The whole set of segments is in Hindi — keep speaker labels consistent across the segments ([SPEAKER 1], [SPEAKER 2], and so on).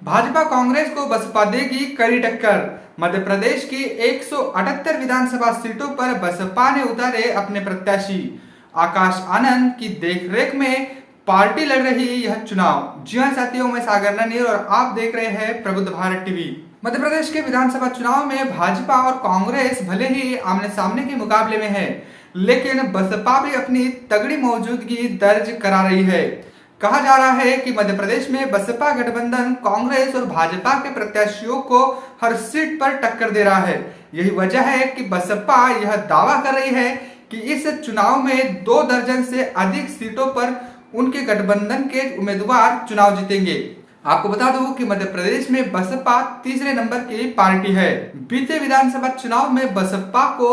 [SPEAKER 1] भाजपा कांग्रेस को बसपा देगी कड़ी टक्कर। मध्य प्रदेश की 178 विधानसभा सीटों पर बसपा ने उतारे अपने प्रत्याशी। आकाश आनंद की देखरेख में पार्टी लड़ रही यह चुनाव। जी हां साथियों, मैं सागर ननीर और आप देख रहे हैं प्रबुद्ध भारत टीवी। मध्य प्रदेश के विधानसभा चुनाव में भाजपा और कांग्रेस भले ही आमने सामने के मुकाबले में है, लेकिन बसपा भी अपनी तगड़ी मौजूदगी दर्ज करा रही है। कहा जा रहा है कि मध्य प्रदेश में बसपा गठबंधन कांग्रेस और भाजपा के प्रत्याशियों को हर सीट पर टक्कर दे रहा है। यही वजह है कि बसपा यह दावा कर रही है कि इस चुनाव में 2 दर्जन से अधिक सीटों पर उनके गठबंधन के उम्मीदवार चुनाव जीतेंगे। आपको बता दूं कि मध्य प्रदेश में बसपा तीसरे नंबर की पार्टी है। बीते विधानसभा चुनाव में बसपा को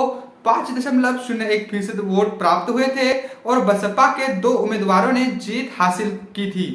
[SPEAKER 1] 5.01% वोट प्राप्त हुए थे और बसपा के 2 उम्मीदवारों ने जीत हासिल की थी।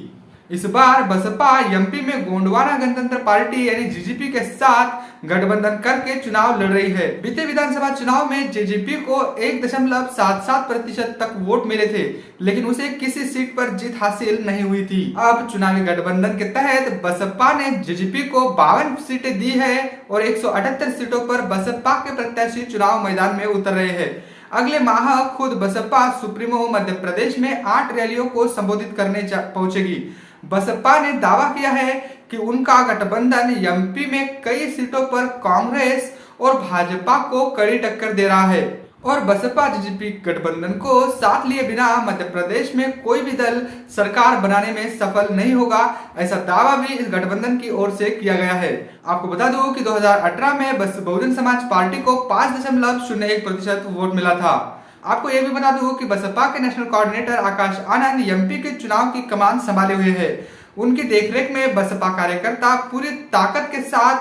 [SPEAKER 1] इस बार बसपा एमपी में गोंडवाना गणतंत्र पार्टी यानी जेजेपी के साथ गठबंधन करके चुनाव लड़ रही है। बीते विधानसभा चुनाव में जेजेपी को 1.77% तक वोट मिले थे, लेकिन उसे किसी सीट पर जीत हासिल नहीं हुई थी। अब चुनावी गठबंधन के तहत बसपा ने जेजेपी को 52 सीटें दी है और 178 सीटों पर बसपा के प्रत्याशी चुनाव मैदान में उतर रहे हैं। अगले माह खुद बसपा सुप्रीमो मध्य प्रदेश में 8 रैलियों को संबोधित करने पहुंचेगी। बसपा ने दावा किया है कि उनका गठबंधन एमपी में कई सीटों पर कांग्रेस और भाजपा को कड़ी टक्कर दे रहा है और बसपा जेजेपी गठबंधन को साथ लिए बिना मध्य प्रदेश में कोई भी दल सरकार बनाने में सफल नहीं होगा, ऐसा दावा भी इस गठबंधन की ओर से किया गया है। आपको बता दूं कि 2018 में बहुजन समाज पार्टी को 5.01% वोट मिला था। आपको यह भी बता दूं कि बसपा के national coordinator Akash Anand MP के चुनाव की कमान संभाले हुए हैं। उनकी देखरेख में बसपा कार्यकर्ता पूरी ताकत के साथ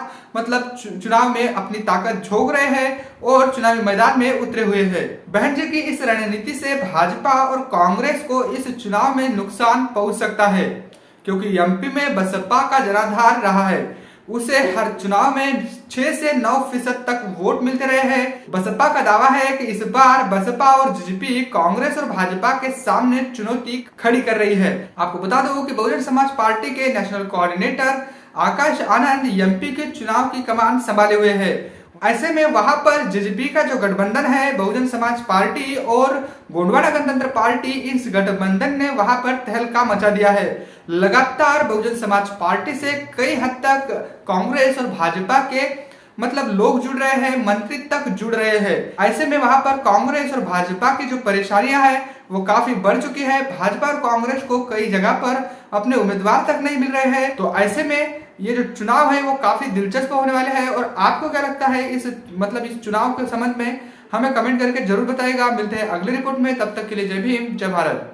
[SPEAKER 1] चुनाव में अपनी ताकत झोंक रहे हैं और चुनावी मैदान में उतरे हुए हैं। बहन जी की इस रणनीति से भाजपा और कांग्रेस को इस चुनाव में नुकसान पहुंच सकता है, क्योंकि एमपी में बसपा का जनाधार रहा है। उसे हर चुनाव में 6 से 9% तक वोट मिलते रहे हैं। बसपा का दावा है कि इस बार बसपा और जेजेपी कांग्रेस और भाजपा के सामने चुनौती खड़ी कर रही है। आपको बता दूं कि बहुजन समाज पार्टी के national coordinator Akash Anand MP के चुनाव की कमान संभाले हुए हैं। ऐसे में वहां पर जेजेपी का जो गठबंधन है, बहुजन समाज पार्टी और गोंडवाना गणतंत्र पार्टी, इस गठबंधन ने वहां पर तहलका मचा दिया है। लगातार बहुजन समाज पार्टी से कई हद तक कांग्रेस और भाजपा के लोग जुड़ रहे हैं, मंत्री तक जुड़ रहे हैं। ऐसे में वहां पर कांग्रेस और भाजपा की जो परेशानियां हैं वो काफी बढ़ चुकी है। भाजपा और कांग्रेस को कई जगह पर अपने उम्मीदवार तक नहीं मिल रहे हैं। तो ऐसे में ये जो चुनाव है वो काफी दिलचस्प होने वाले हैं। और आपको क्या लगता है इस चुनाव के संबंध में, हमें कमेंट करके जरूर बताइएगा। मिलते हैं अगली रिपोर्ट में, तब तक के लिए जय भीम, जय भारत।